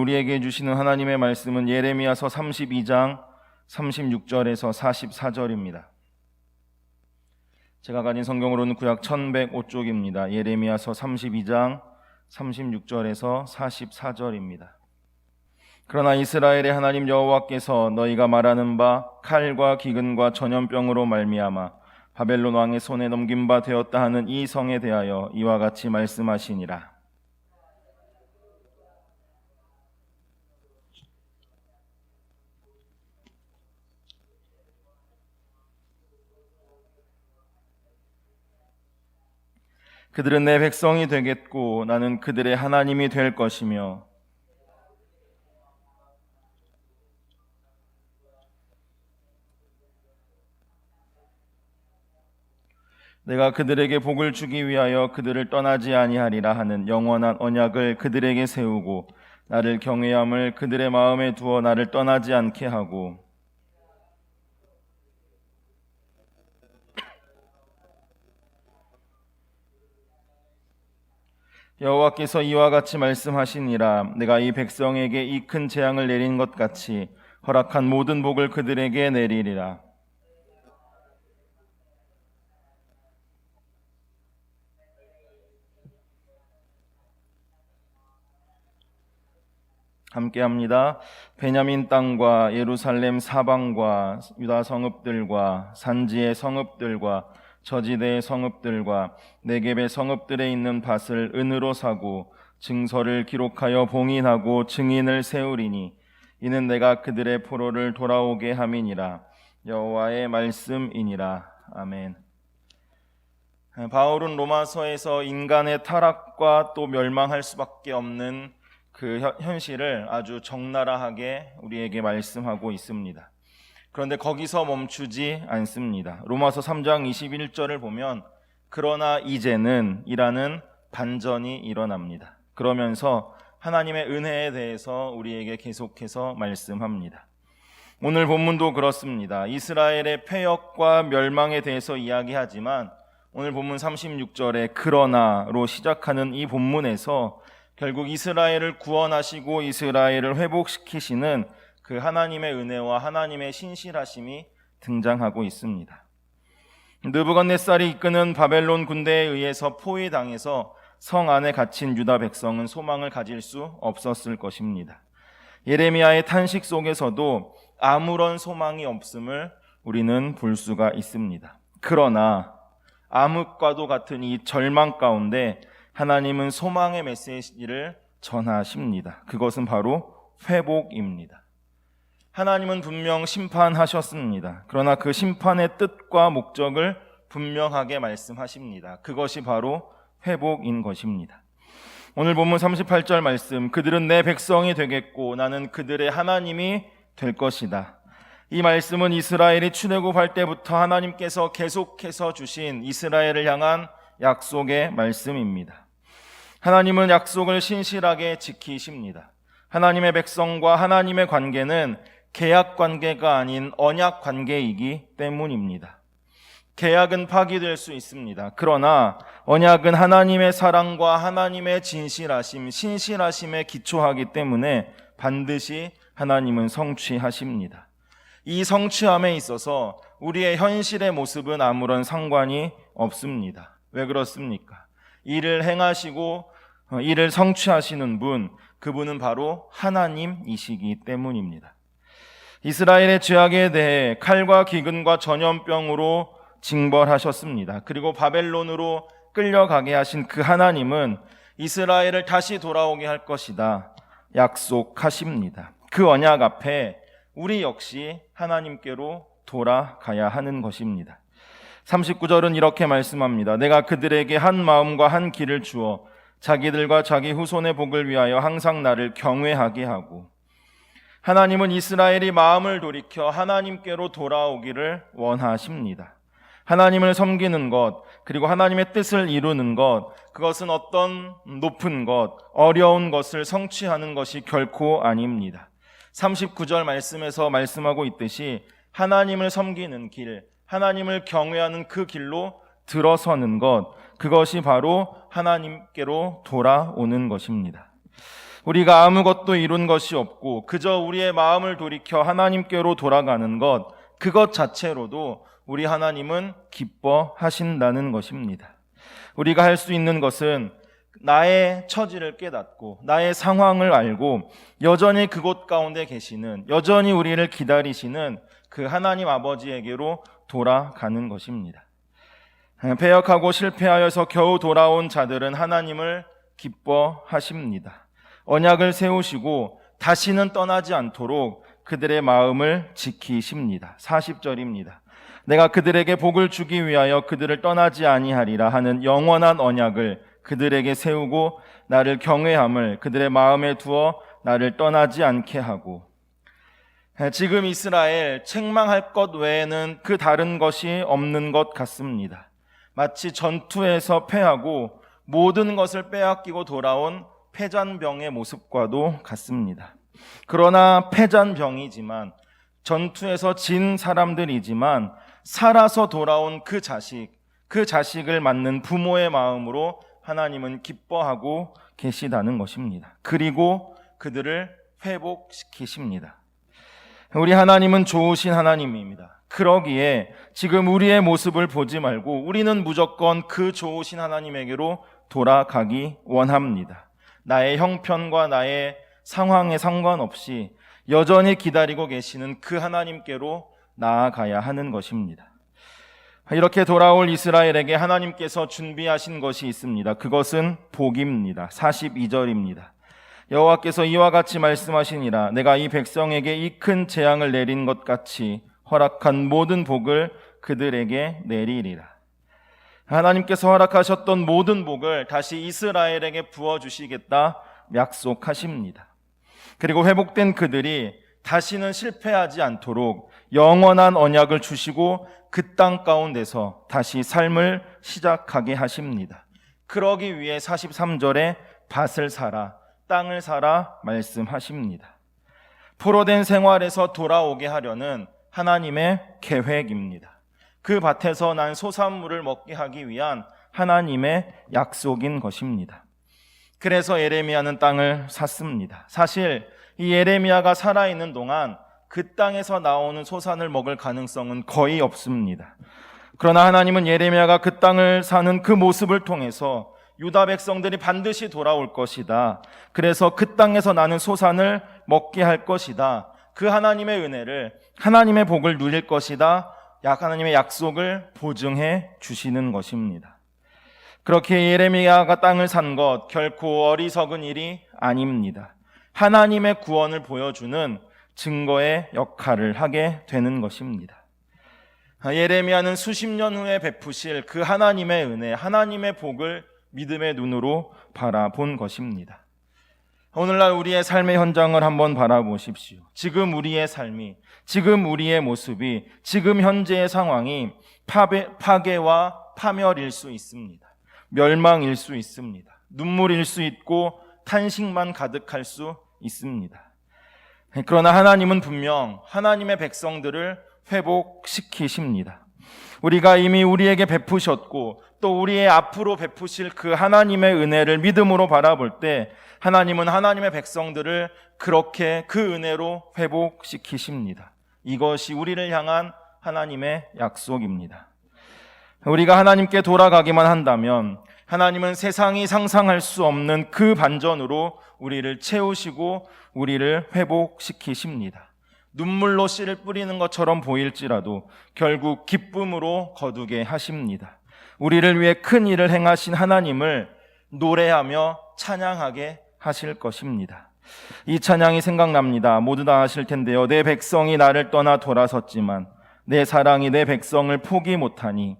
우리에게 주시는 하나님의 말씀은 예레미야서 32장 36절에서 44절입니다. 제가 가진 성경으로는 구약 1105쪽입니다. 예레미야서 32장 36절에서 44절입니다. 그러나 이스라엘의 하나님 여호와께서 너희가 말하는 바 칼과 기근과 전염병으로 말미암아 바벨론 왕의 손에 넘긴 바 되었다 하는 이 성에 대하여 이와 같이 말씀하시니라. 그들은 내 백성이 되겠고 나는 그들의 하나님이 될 것이며 내가 그들에게 복을 주기 위하여 그들을 떠나지 아니하리라 하는 영원한 언약을 그들에게 세우고 나를 경외함을 그들의 마음에 두어 나를 떠나지 않게 하고 여호와께서 이와 같이 말씀하시니라. 내가 이 백성에게 이 큰 재앙을 내린 것 같이 허락한 모든 복을 그들에게 내리리라. 함께합니다. 베냐민 땅과 예루살렘 사방과 유다 성읍들과 산지의 성읍들과 저지대의 성읍들과 네겝의 성읍들에 있는 밭을 은으로 사고 증서를 기록하여 봉인하고 증인을 세우리니 이는 내가 그들의 포로를 돌아오게 함이니라. 여호와의 말씀이니라. 아멘. 바울은 로마서에서 인간의 타락과 또 멸망할 수밖에 없는 그 현실을 아주 적나라하게 우리에게 말씀하고 있습니다. 그런데 거기서 멈추지 않습니다. 로마서 3장 21절을 보면 그러나 이제는 이라는 반전이 일어납니다. 그러면서 하나님의 은혜에 대해서 우리에게 계속해서 말씀합니다. 오늘 본문도 그렇습니다. 이스라엘의 패역과 멸망에 대해서 이야기하지만 오늘 본문 36절에 그러나로 시작하는 이 본문에서 결국 이스라엘을 구원하시고 이스라엘을 회복시키시는 그 하나님의 은혜와 하나님의 신실하심이 등장하고 있습니다. 느부갓네살이 이끄는 바벨론 군대에 의해서 포위당해서 성 안에 갇힌 유다 백성은 소망을 가질 수 없었을 것입니다. 예레미야의 탄식 속에서도 아무런 소망이 없음을 우리는 볼 수가 있습니다. 그러나 암흑과도 같은 이 절망 가운데 하나님은 소망의 메시지를 전하십니다. 그것은 바로 회복입니다. 하나님은 분명 심판하셨습니다. 그러나 그 심판의 뜻과 목적을 분명하게 말씀하십니다. 그것이 바로 회복인 것입니다. 오늘 본문 38절 말씀, 그들은 내 백성이 되겠고 나는 그들의 하나님이 될 것이다. 이 말씀은 이스라엘이 출애굽할 때부터 하나님께서 계속해서 주신 이스라엘을 향한 약속의 말씀입니다. 하나님은 약속을 신실하게 지키십니다. 하나님의 백성과 하나님의 관계는 계약 관계가 아닌 언약 관계이기 때문입니다. 계약은 파기될 수 있습니다. 그러나 언약은 하나님의 사랑과 하나님의 진실하심, 신실하심에 기초하기 때문에 반드시 하나님은 성취하십니다. 이 성취함에 있어서 우리의 현실의 모습은 아무런 상관이 없습니다. 왜 그렇습니까? 일을 행하시고 일을 성취하시는 분, 그분은 바로 하나님이시기 때문입니다. 이스라엘의 죄악에 대해 칼과 기근과 전염병으로 징벌하셨습니다. 그리고 바벨론으로 끌려가게 하신 그 하나님은 이스라엘을 다시 돌아오게 할 것이다 약속하십니다. 그 언약 앞에 우리 역시 하나님께로 돌아가야 하는 것입니다. 39절은 이렇게 말씀합니다. 내가 그들에게 한 마음과 한 길을 주어 자기들과 자기 후손의 복을 위하여 항상 나를 경외하게 하고, 하나님은 이스라엘이 마음을 돌이켜 하나님께로 돌아오기를 원하십니다. 하나님을 섬기는 것, 그리고 하나님의 뜻을 이루는 것, 그것은 어떤 높은 것, 어려운 것을 성취하는 것이 결코 아닙니다. 39절 말씀에서 말씀하고 있듯이 하나님을 섬기는 길, 하나님을 경외하는 그 길로 들어서는 것, 그것이 바로 하나님께로 돌아오는 것입니다. 우리가 아무것도 이룬 것이 없고 그저 우리의 마음을 돌이켜 하나님께로 돌아가는 것, 그것 자체로도 우리 하나님은 기뻐하신다는 것입니다. 우리가 할 수 있는 것은 나의 처지를 깨닫고 나의 상황을 알고 여전히 그곳 가운데 계시는, 여전히 우리를 기다리시는 그 하나님 아버지에게로 돌아가는 것입니다. 패역하고 실패하여서 겨우 돌아온 자들은 하나님을 기뻐하십니다. 언약을 세우시고 다시는 떠나지 않도록 그들의 마음을 지키십니다. 40절입니다. 내가 그들에게 복을 주기 위하여 그들을 떠나지 아니하리라 하는 영원한 언약을 그들에게 세우고 나를 경외함을 그들의 마음에 두어 나를 떠나지 않게 하고. 지금 이스라엘 책망할 것 외에는 그 다른 것이 없는 것 같습니다. 마치 전투에서 패하고 모든 것을 빼앗기고 돌아온 패잔병의 모습과도 같습니다. 그러나 패잔병이지만, 전투에서 진 사람들이지만 살아서 돌아온 그 자식을 맞는 부모의 마음으로 하나님은 기뻐하고 계시다는 것입니다. 그리고 그들을 회복시키십니다. 우리 하나님은 좋으신 하나님입니다. 그러기에 지금 우리의 모습을 보지 말고 우리는 무조건 그 좋으신 하나님에게로 돌아가기 원합니다. 나의 형편과 나의 상황에 상관없이 여전히 기다리고 계시는 그 하나님께로 나아가야 하는 것입니다. 이렇게 돌아올 이스라엘에게 하나님께서 준비하신 것이 있습니다. 그것은 복입니다. 42절입니다. 여호와께서 이와 같이 말씀하시니라. 내가 이 백성에게 이 큰 재앙을 내린 것 같이 허락한 모든 복을 그들에게 내리리라. 하나님께서 허락하셨던 모든 복을 다시 이스라엘에게 부어주시겠다 약속하십니다. 그리고 회복된 그들이 다시는 실패하지 않도록 영원한 언약을 주시고 그 땅 가운데서 다시 삶을 시작하게 하십니다. 그러기 위해 43절에 밭을 사라, 땅을 사라 말씀하십니다. 포로된 생활에서 돌아오게 하려는 하나님의 계획입니다. 그 밭에서 난 소산물을 먹게 하기 위한 하나님의 약속인 것입니다. 그래서 예레미야는 땅을 샀습니다. 사실 이 예레미야가 살아있는 동안 그 땅에서 나오는 소산을 먹을 가능성은 거의 없습니다. 그러나 하나님은 예레미야가 그 땅을 사는 그 모습을 통해서 유다 백성들이 반드시 돌아올 것이다. 그래서 그 땅에서 나는 소산을 먹게 할 것이다. 그 하나님의 은혜를, 하나님의 복을 누릴 것이다. 하나님의 약속을 보증해 주시는 것입니다. 그렇게 예레미야가 땅을 산 것 결코 어리석은 일이 아닙니다. 하나님의 구원을 보여주는 증거의 역할을 하게 되는 것입니다. 예레미야는 수십 년 후에 베푸실 그 하나님의 은혜, 하나님의 복을 믿음의 눈으로 바라본 것입니다. 오늘날 우리의 삶의 현장을 한번 바라보십시오. 지금 우리의 삶이, 지금 우리의 모습이, 지금 현재의 상황이 파괴와 파멸일 수 있습니다. 멸망일 수 있습니다. 눈물일 수 있고 탄식만 가득할 수 있습니다. 그러나 하나님은 분명 하나님의 백성들을 회복시키십니다. 우리가 이미 우리에게 베푸셨고 또 우리의 앞으로 베푸실 그 하나님의 은혜를 믿음으로 바라볼 때 하나님은 하나님의 백성들을 그렇게 그 은혜로 회복시키십니다. 이것이 우리를 향한 하나님의 약속입니다. 우리가 하나님께 돌아가기만 한다면 하나님은 세상이 상상할 수 없는 그 반전으로 우리를 채우시고 우리를 회복시키십니다. 눈물로 씨를 뿌리는 것처럼 보일지라도 결국 기쁨으로 거두게 하십니다. 우리를 위해 큰 일을 행하신 하나님을 노래하며 찬양하게 하실 것입니다. 이 찬양이 생각납니다. 모두 다 아실 텐데요. 내 백성이 나를 떠나 돌아섰지만 내 사랑이 내 백성을 포기 못하니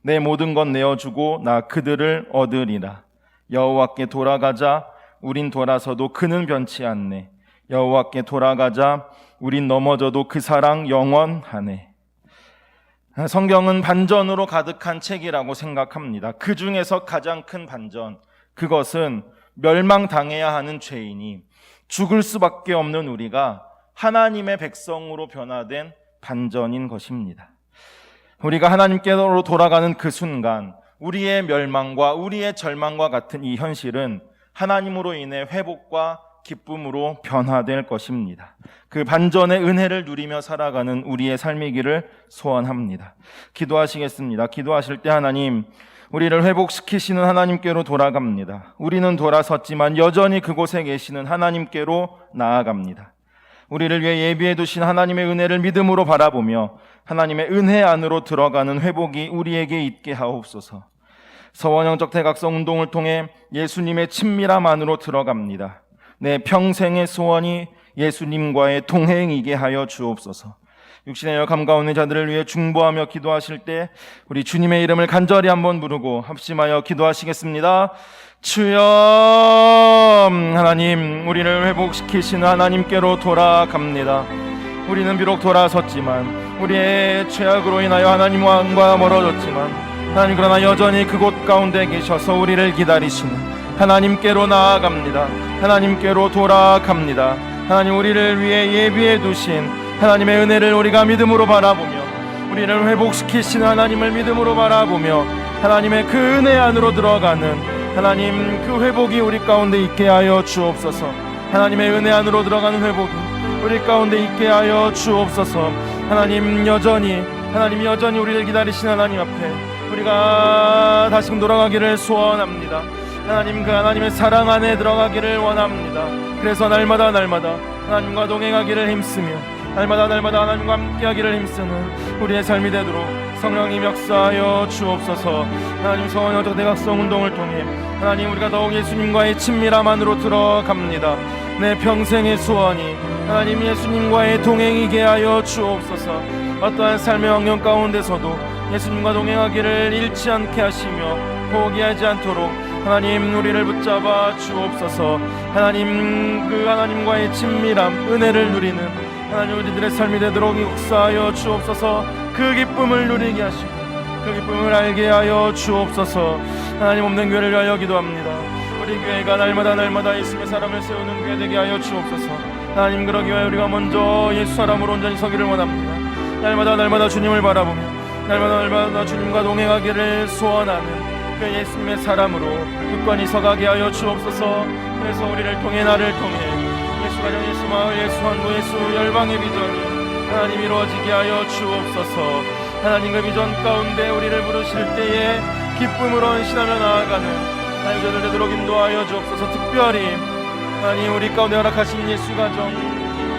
내 모든 것 내어주고 나 그들을 얻으리라. 여호와께 돌아가자. 우린 돌아서도 그는 변치 않네. 여호와께 돌아가자. 우린 넘어져도 그 사랑 영원하네. 성경은 반전으로 가득한 책이라고 생각합니다. 그 중에서 가장 큰 반전, 그것은 멸망당해야 하는 죄인이, 죽을 수밖에 없는 우리가 하나님의 백성으로 변화된 반전인 것입니다. 우리가 하나님께로 돌아가는 그 순간 우리의 멸망과 우리의 절망과 같은 이 현실은 하나님으로 인해 회복과 기쁨으로 변화될 것입니다. 그 반전의 은혜를 누리며 살아가는 우리의 삶이기를 소원합니다. 기도하시겠습니다. 기도하실 때 하나님, 우리를 회복시키시는 하나님께로 돌아갑니다. 우리는 돌아섰지만 여전히 그곳에 계시는 하나님께로 나아갑니다. 우리를 위해 예비해 두신 하나님의 은혜를 믿음으로 바라보며 하나님의 은혜 안으로 들어가는 회복이 우리에게 있게 하옵소서. 서원영적 대각성 운동을 통해 예수님의 친밀함 안으로 들어갑니다. 내 평생의 소원이 예수님과의 동행이게 하여 주옵소서. 육신의 열감 가운데 자들을 위해 중보하며 기도하실 때 우리 주님의 이름을 간절히 한번 부르고 합심하여 기도하시겠습니다. 주여, 하나님, 우리를 회복시키시는 하나님께로 돌아갑니다. 우리는 비록 돌아섰지만 우리의 죄악으로 인하여 하나님과 멀어졌지만 하나님, 그러나 여전히 그곳 가운데 계셔서 우리를 기다리시는 하나님께로 나아갑니다. 하나님께로 돌아갑니다. 하나님, 우리를 위해 예비해 두신 하나님의 은혜를 우리가 믿음으로 바라보며 우리를 회복시키시는 하나님을 믿음으로 바라보며 하나님의 그 은혜 안으로 들어가는 하나님, 그 회복이 우리 가운데 있게 하여 주옵소서. 하나님의 은혜 안으로 들어가는 회복이 우리 가운데 있게 하여 주옵소서. 하나님, 여전히 우리를 기다리시는 하나님 앞에 우리가 다시금 돌아가기를 소원합니다. 하나님, 그 하나님의 사랑 안에 들어가기를 원합니다. 그래서 날마다 하나님과 동행하기를 힘쓰며 날마다 하나님과 함께하기를 힘쓰는 우리의 삶이 되도록 성령님 역사하여 주옵소서. 하나님, 서원영적 대각성 운동을 통해 하나님, 우리가 더욱 예수님과의 친밀함 안으로 들어갑니다. 내 평생의 소원이 하나님 예수님과의 동행이게 하여 주옵소서. 어떠한 삶의 환경 가운데서도 예수님과 동행하기를 잃지 않게 하시며 포기하지 않도록 하나님, 우리를 붙잡아 주옵소서. 하나님, 그 하나님과의 친밀함, 은혜를 누리는 하나님, 우리들의 삶이 되도록 역사하여 주옵소서. 그 기쁨을 누리게 하시고 그 기쁨을 알게 하여 주옵소서. 하나님, 없는 교회를 위하여 기도합니다. 우리 교회가 날마다 예수님의 사람을 세우는 교회 되게 하여 주옵소서. 하나님, 그러기 위하여 우리가 먼저 예수 사람으로 온전히 서기를 원합니다. 날마다 주님을 바라보며 날마다 주님과 동행하기를 소원하는 그 예수님의 사람으로 굳건히 서가게 하여 주옵소서. 그래서 우리를 통해 나를 통해 예수 가정, 예수 마을, 예수 환구, 예수 열방의 비전이 하나님 이루어지게 하여 주옵소서. 하나님, 그 비전 가운데 우리를 부르실 때에 기쁨으로 헌신하며 나아가는 하나님, 저들 되도록 인도하여 주옵소서. 특별히 하나님, 우리 가운데 허락하신 예수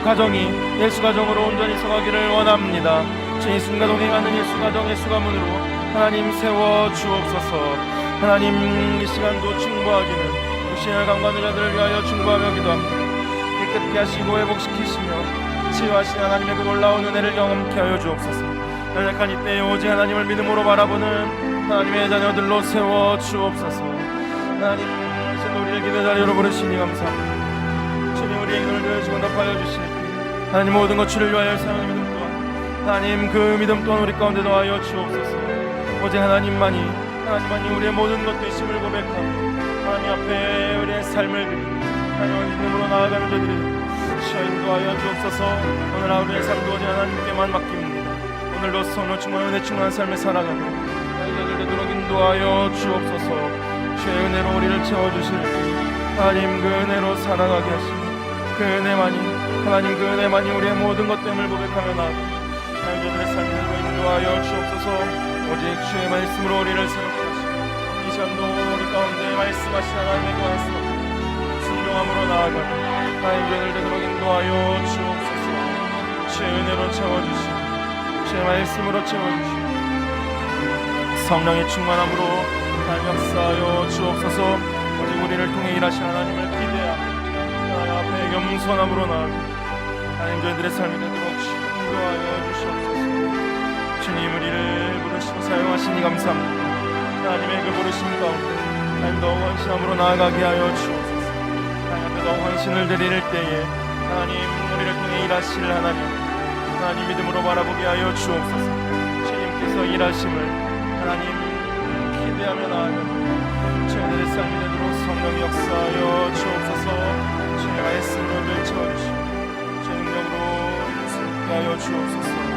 가정이 예수 가정으로 온전히 서가기를 원합니다. 주 예수님과 동행하는 예수 가정, 예수 가문으로 하나님 세워 주옵소서. 하나님, 이 시간도 충고하기는 육신의 감관의 자들을 위하여 충고하며 기도합니다. 깨끗게 하시고 회복시키시며 치유하시는 하나님의 그 놀라운 은혜를 경험케 하여 주옵소서. 연약한 이때에 오직 하나님을 믿음으로 바라보는 하나님의 자녀들로 세워 주옵소서. 하나님, 이제 우리를 기대 자리로 부르시니 감사합니다. 주님, 우리의 눈을 들어주시고 덮하여 주시니 하나님, 모든 것들을 위하여 사랑하는 믿음 또한 하나님, 그 믿음 또한 우리 가운데 더하여 주옵소서. 오직 하나님만이 우리의 모든 것 되심을 고백하고 하나님 앞에 우리의 삶을 드리고 하나님의 믿음으로 나아가는 저들이 주여 인도하여 주옵소서. 오늘 하루의 삶도 오직 하나님께만 맡깁니다. 오늘로서 오늘 충만한 은혜 충만한 삶을 살아가고 하나님, 저들 되도록 인도하여 주옵소서. 주의 은혜로 우리를 채워주실 하나님, 그 은혜로 살아가게 하시니 그 은혜만이 하나님, 그 은혜만이 우리의 모든 것됨을 고백하며 나아가 하나님, 저들의 삶이 되도록 인도하여 주옵소서. 오직 주의 말씀으로 우리를 새롭게 하시고 이 시간도 우리 가운데 말씀하신 하나님의 그 말씀 순종함으로 나아가고 하나님, 저희들 되도록 인도하여 주옵소서. 주의 은혜로 채워주시고 주의 말씀으로 채워주시고 성령의 충만함으로 하나님 역사하여 주옵소서. 오직 우리를 통해 일하신 하나님을 기대하고 하나님 앞에 겸손함으로 나아가고 하나님, 저희들의 삶이 되도록 인도하여 주시옵소서. 주님, 우리를 부르시고 사용하시니 감사합니다. 하나님의 그 부르심 가운데 하나님 더욱 헌신함으로 나아가게 하여 주옵소서. 하나님 앞에 더욱 헌신을 드릴 때에 하나님, 우리를 통해 일하실 하나님 믿음으로 바라보게 하여 주옵소서. 주님께서 일하심을 하나님 기대하며 나아가는 저희들의 삶이 되도록 성령 역사하여 주옵소서. 주의 말씀으로 채워주시고 주의 능력으로 이루게 하여 주옵소서.